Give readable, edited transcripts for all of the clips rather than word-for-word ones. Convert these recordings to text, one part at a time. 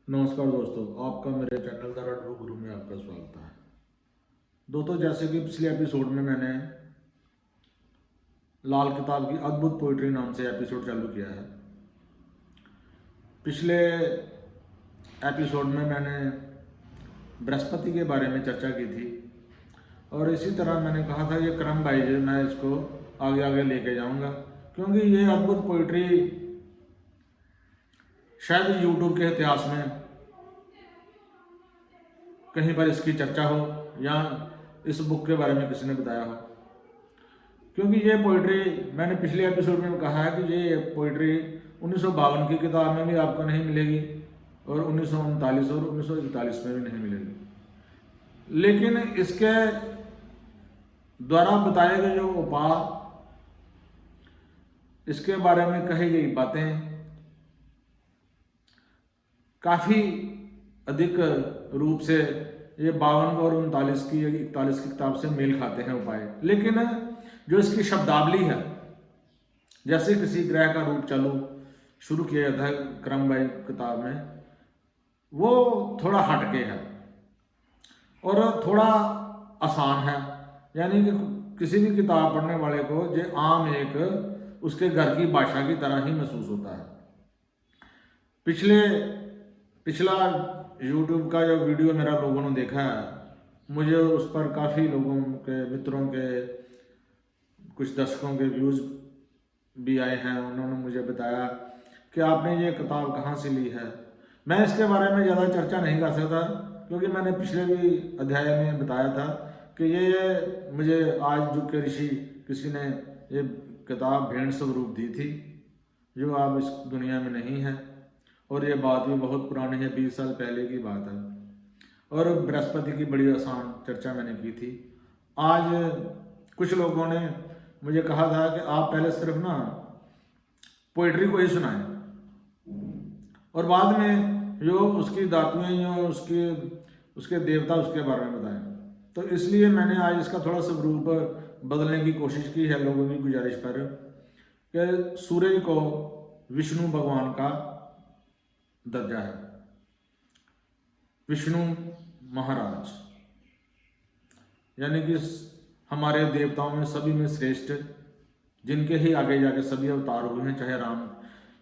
नमस्कार दोस्तों, आपका मेरे चैनल द रेड बुक गुरु में आपका स्वागत है। दोस्तों, जैसे कि पिछले एपिसोड में मैंने लाल किताब की अद्भुत पोइट्री नाम से एपिसोड चालू किया है। पिछले एपिसोड में मैंने बृहस्पति के बारे में चर्चा की थी और इसी तरह मैंने कहा था ये क्रम वाइज मैं इसको आगे आगे लेके जाऊंगा, क्योंकि ये अद्भुत पोइट्री शायद यूट्यूब के इतिहास में कहीं पर इसकी चर्चा हो या इस बुक के बारे में किसी ने बताया हो। क्योंकि ये पोइट्री मैंने पिछले एपिसोड में कहा है कि ये पोइट्री 1952 की किताब में भी आपको नहीं मिलेगी और 1939 और 1941 में भी नहीं मिलेगी, लेकिन इसके द्वारा बताए गए जो उपाय, इसके बारे में कही गई बातें काफ़ी अधिक रूप से ये 52 और 39 की 41 की किताब से मेल खाते हैं उपाय। लेकिन जो इसकी शब्दावली है, जैसे किसी ग्रह का रूप चालू शुरू किया जाता है क्रम वाइज किताब में, वो थोड़ा हटके है और थोड़ा आसान है। यानी कि किसी भी किताब पढ़ने वाले को जो आम एक उसके घर की भाषा की तरह ही महसूस होता है। पिछला YouTube का जो वीडियो मेरा लोगों ने देखा है, मुझे उस पर काफ़ी लोगों के मित्रों के कुछ दर्शकों के व्यूज़ भी आए हैं। उन्होंने मुझे बताया कि आपने ये किताब कहाँ से ली है। मैं इसके बारे में ज़्यादा चर्चा नहीं कर सकता, क्योंकि मैंने पिछले भी अध्याय में बताया था कि ये मुझे आज युग के ऋषि किसी ने ये किताब भेंट स्वरूप दी थी, जो अब इस दुनिया में नहीं है। और ये बात भी बहुत पुरानी है, 20 साल पहले की बात है। और बृहस्पति की बड़ी आसान चर्चा मैंने की थी। आज कुछ लोगों ने मुझे कहा था कि आप पहले सिर्फ ना पोइट्री को ही सुनाएं और बाद में जो उसकी धातुएं, जो उसके देवता, उसके बारे में बताएं। तो इसलिए मैंने आज इसका थोड़ा स्वरूप बदलने की कोशिश की है लोगों की गुजारिश पर, कि सूरज को विष्णु भगवान का दर्जा है, विष्णु महाराज, यानी कि हमारे देवताओं में सभी में श्रेष्ठ, जिनके ही आगे जाके सभी अवतार हुए हैं, चाहे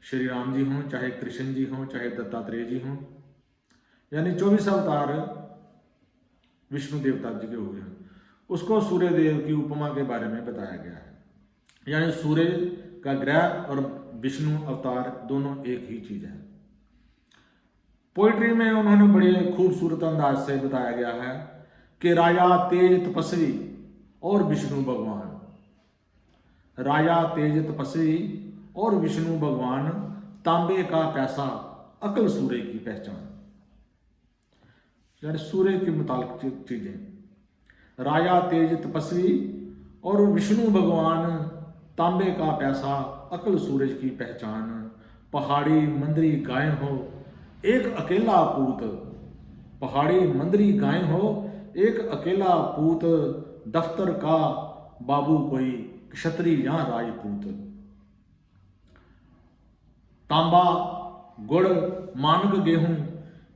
श्री राम जी हों, चाहे कृष्ण जी हों, चाहे दत्तात्रेय जी हों, यानी 24 अवतार विष्णु देवता जी के हुए हैं। उसको सूर्य देव की उपमा के बारे में बताया गया है। यानी सूर्य का ग्रह और विष्णु अवतार दोनों एक ही चीज है। पोइट्री में उन्होंने बड़े खूबसूरत अंदाज से बताया गया है कि राजा तेज तपस्वी और विष्णु भगवान, राजा तेज तपस्वी और विष्णु भगवान, तांबे का पैसा, अकल सूर्य की पहचान। यानी सूर्य के मुताबिक चीजें, राजा तेज तपस्वी और विष्णु भगवान, तांबे का पैसा, अकल सूरज की पहचान। पहाड़ी मंदरी गाय हो एक अकेला पूत, पहाड़ी मंदरी गाय हो एक अकेला पूत, दफ्तर का बाबू कोई क्षत्रिय या राजपूत। तांबा गुड़ मानक गेहूं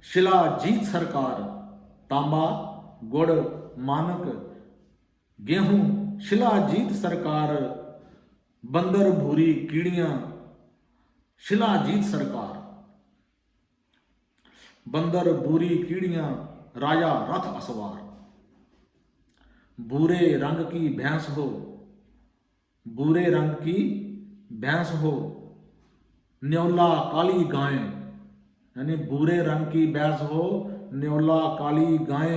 शिला जीत सरकार, तांबा गुड़ मानक गेहूं शिला जीत सरकार, बंदर भूरी कीड़ियां शिला जीत सरकार, बंदर भूरी कीड़ियां राजा रथ असवार। भूरे रंग की भैंस हो, भूरे रंग की भैंस हो, न्योला काली गाय, यानी भूरे रंग की भैंस हो, न्योला काली गाय,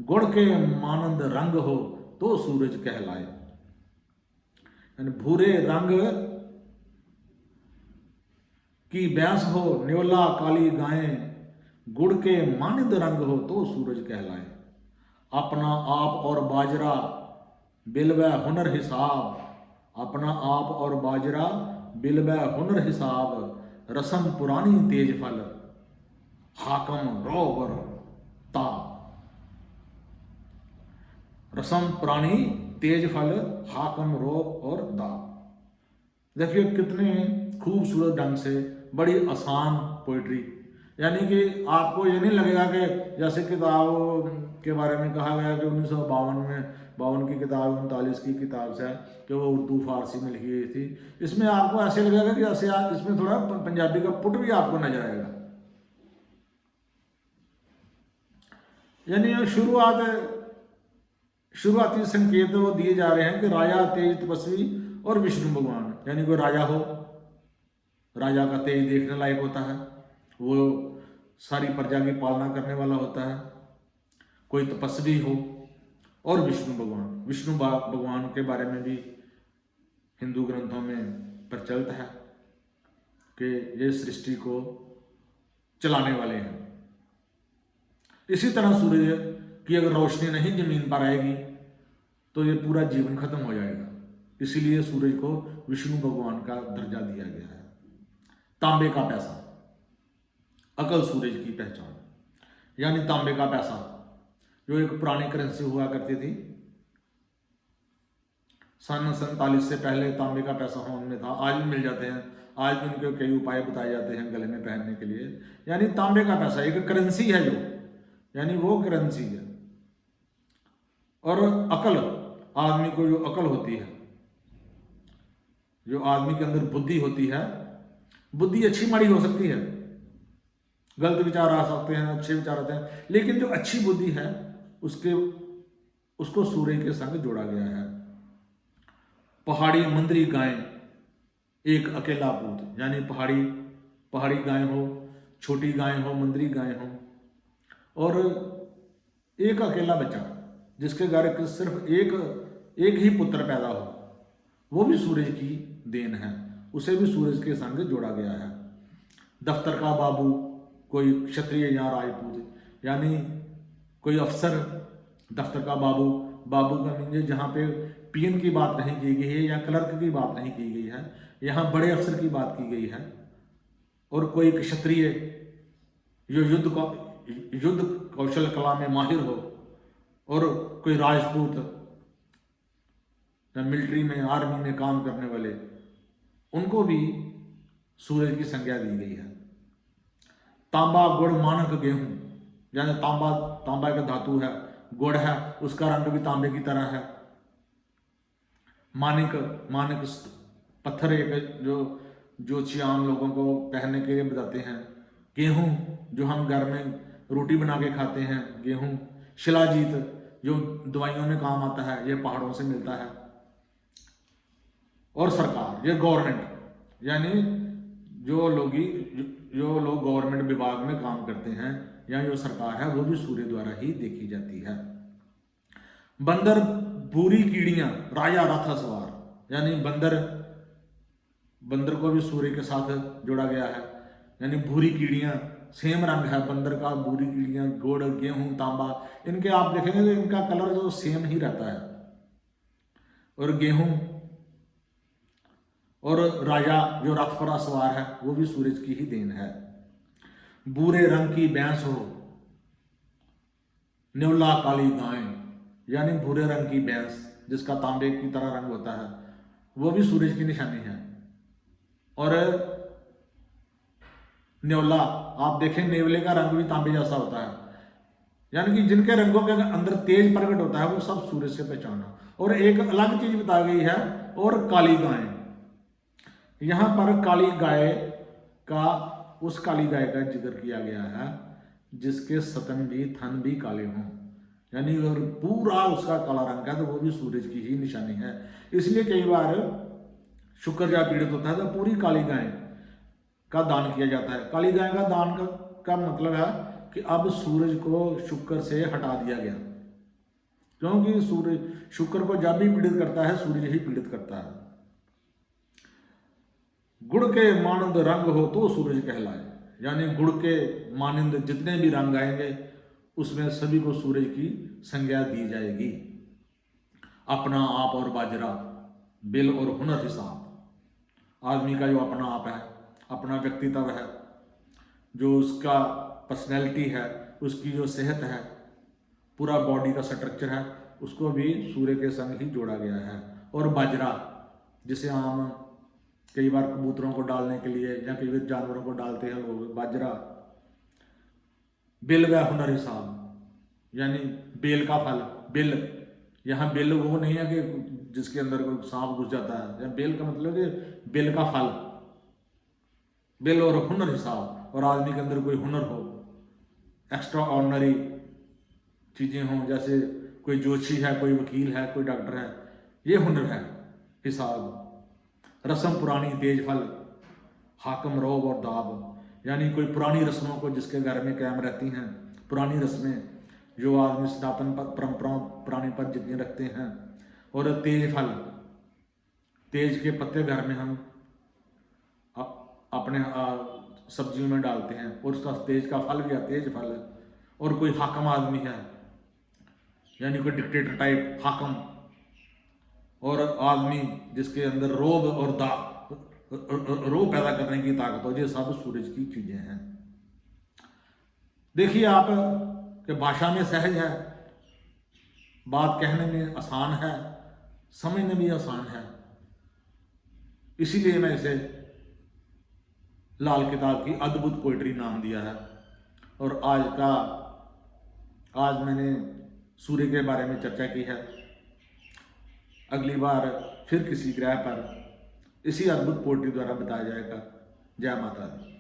गुड़ के मानंद रंग हो तो सूरज कहलाए। यानी भूरे रंग की भैंस हो, न्योला काली गाय, गुड़ के मानिद रंग हो तो सूरज कहलाए। अपना आप और बाजरा बिलवै हुनर हिसाब, अपना आप और बाजरा बिलवै हुनर हिसाब, रसम पुरानी तेज फल, हाकम रोबर ताप। रसम पुरानी तेज फल, हाकम रो और दाप। देखिए कितने खूबसूरत ढंग से, बड़ी आसान पोइट्री यानी कि आपको ये नहीं लगेगा कि जैसे किताब के बारे में कहा गया कि 1952 में 52 की किताब 39 की किताब से कि वो उर्दू फारसी में लिखी गई थी, इसमें आपको ऐसे लगेगा कि जैसे आप इसमें थोड़ा पंजाबी का पुट भी आपको नजर आएगा। यानी शुरुआती संकेत वो दिए जा रहे हैं कि राजा, तेज तपस्वी और विष्णु भगवान, यानी कोई राजा हो, राजा का तेज देखने लायक होता है, वो सारी प्रजा की पालना करने वाला होता है, कोई तपस्वी हो, और विष्णु भगवान के बारे में भी हिंदू ग्रंथों में प्रचलित है कि ये सृष्टि को चलाने वाले हैं। इसी तरह सूर्य की अगर रोशनी नहीं जमीन पर आएगी तो ये पूरा जीवन खत्म हो जाएगा, इसीलिए सूरज को विष्णु भगवान का दर्जा दिया गया है। तांबे का पैसा, अकल सूरज की पहचान, यानी तांबे का पैसा जो एक पुरानी करेंसी हुआ करती थी, सन 47 से पहले तांबे का पैसा होम में था, आज भी मिल जाते हैं, आज भी उनके कई उपाय बताए जाते हैं गले में पहनने के लिए। यानी तांबे का पैसा एक करेंसी है, जो यानी वो करेंसी है। और अकल, आदमी को जो अकल होती है, जो आदमी के अंदर बुद्धि होती है, बुद्धि अच्छी माड़ी हो सकती है, गलत विचार आ सकते हैं, अच्छे विचार आते हैं, लेकिन जो अच्छी बुद्धि है उसको सूर्य के संग जोड़ा गया है। पहाड़ी मंदरी गाय एक अकेला पूत, यानी पहाड़ी गाय हो, छोटी गाय हो, मंदरी गाय हो, और एक अकेला बच्चा जिसके घर सिर्फ एक ही पुत्र पैदा हो, वो भी सूरज की देन है, उसे भी सूरज के संग जोड़ा गया है। दफ्तर का बाबू, कोई क्षत्रिय या राजपूत, यानी कोई अफसर, दफ्तर का बाबू का मीनिंग जहाँ पे पीएन की बात नहीं की गई है या क्लर्क की बात नहीं की गई है, यहाँ बड़े अफसर की बात की गई है। और कोई क्षत्रिय जो युद्ध कौशल कला में माहिर हो, और कोई राजपूत मिलिट्री में, आर्मी में काम करने वाले, उनको भी सूरज की संज्ञा दी गई है। तांबा, गुड़, मानक, गेहूं, यानी तांबा का धातु है, गुड़ है, उसका रंग भी तांबे की तरह है। मानिक पत्थर एक जो चियाम लोगों को पहनने के लिए बताते हैं। गेहूं, जो हम घर में रोटी बना के खाते हैं, गेहूं। शिलाजीत, जो दवाइयों में काम आता है, ये पहाड़ों से मिलता है। और सरकार, ये गवर्नमेंट, यानी जो लोग गवर्नमेंट विभाग में काम करते हैं या जो सरकार है, वो भी सूर्य द्वारा ही देखी जाती है। बंदर, भूरी कीड़ियां, राजा रथ सवार, यानी बंदर को भी सूर्य के साथ जोड़ा गया है। यानी भूरी कीड़ियां, सेम रंग है बंदर का, भूरी कीड़ियां, गुड़, गेहूं, तांबा, इनके आप देखेंगे तो इनका कलर जो सेम ही रहता है। और गेहूं और राजा जो रथ पर सवार है, वो भी सूरज की ही देन है। भूरे रंग की भैंस हो, न्योला काली गाय, यानी भूरे रंग की भैंस जिसका तांबे की तरह रंग होता है, वो भी सूरज की निशानी है। और न्योला, आप देखें नेवले का रंग भी तांबे जैसा होता है, यानी कि जिनके रंगों के अंदर तेज प्रकट होता है, वो सब सूरज से पहचाना। और एक अलग चीज बता गई है, और काली गाय, यहां पर काली गाय का, उस काली गाय का जिक्र किया गया है जिसके स्तन भी, थन भी काले हों, यानी अगर पूरा उसका काला रंग है तो वो भी सूरज की ही निशानी है। इसलिए कई बार शुक्र जब पीड़ित होता है तो पूरी काली गाय का दान किया जाता है। काली गाय का दान का मतलब है कि अब सूरज को शुक्र से हटा दिया गया, क्योंकि शुक्र को जब भी पीड़ित करता है, सूरज ही पीड़ित करता है। गुड़ के मानंद रंग हो तो सूरज कहलाए, यानी गुड़ के मानंद जितने भी रंग आएंगे उसमें सभी को सूरज की संज्ञा दी जाएगी। अपना आप और बाजरा, बिल और हुनर हिसाब, आदमी का जो अपना आप है, अपना व्यक्तित्व है, जो उसका पर्सनैलिटी है, उसकी जो सेहत है, पूरा बॉडी का स्ट्रक्चर है, उसको भी सूर्य के संग ही जोड़ा गया है। और बाजरा, जिसे हम कई बार कबूतरों को डालने के लिए या कई बार जानवरों को डालते हैं लोग, बाजरा बिल व हुनर हिसाब, यानी बेल का फल। बिल, यहाँ बिल वो नहीं है कि जिसके अंदर कोई सांप घुस जाता है, या बेल का मतलब कि बिल का फल, बिल और हुनर हिसाब, और आदमी के अंदर कोई हुनर हो, एक्स्ट्रा ऑर्डिनरी चीज़ें हों, जैसे कोई जोशी है, कोई वकील है, कोई डॉक्टर है, ये हुनर है हिसाब। रस्म पुरानी तेज फल, हाकम रौब और दाब, यानी कोई पुरानी रस्मों को जिसके घर में कायम रहती हैं, पुरानी रस्में जो आदमी सनातन परंपराओं पुरानी पर जितनी रखते हैं। और तेज फल, तेज के पत्ते घर में हम अपने सब्जियों में डालते हैं, और उसका तेज का फल भी है, तेज फल है। और कोई हाकम आदमी है, यानी कोई डिक्टेटर टाइप हाकम, और आदमी जिसके अंदर रोब और रोब पैदा करने की ताकत हो, ये सब सूरज की चीजें हैं। देखिए आप कि भाषा में सहज है, बात कहने में आसान है, समझने में आसान है, इसीलिए मैं इसे लाल किताब की अद्भुत पोइट्री नाम दिया है। और आज मैंने सूर्य के बारे में चर्चा की है। अगली बार फिर किसी ग्रह पर इसी अद्भुत पोइट्री द्वारा बताया जाएगा। जय माता दी।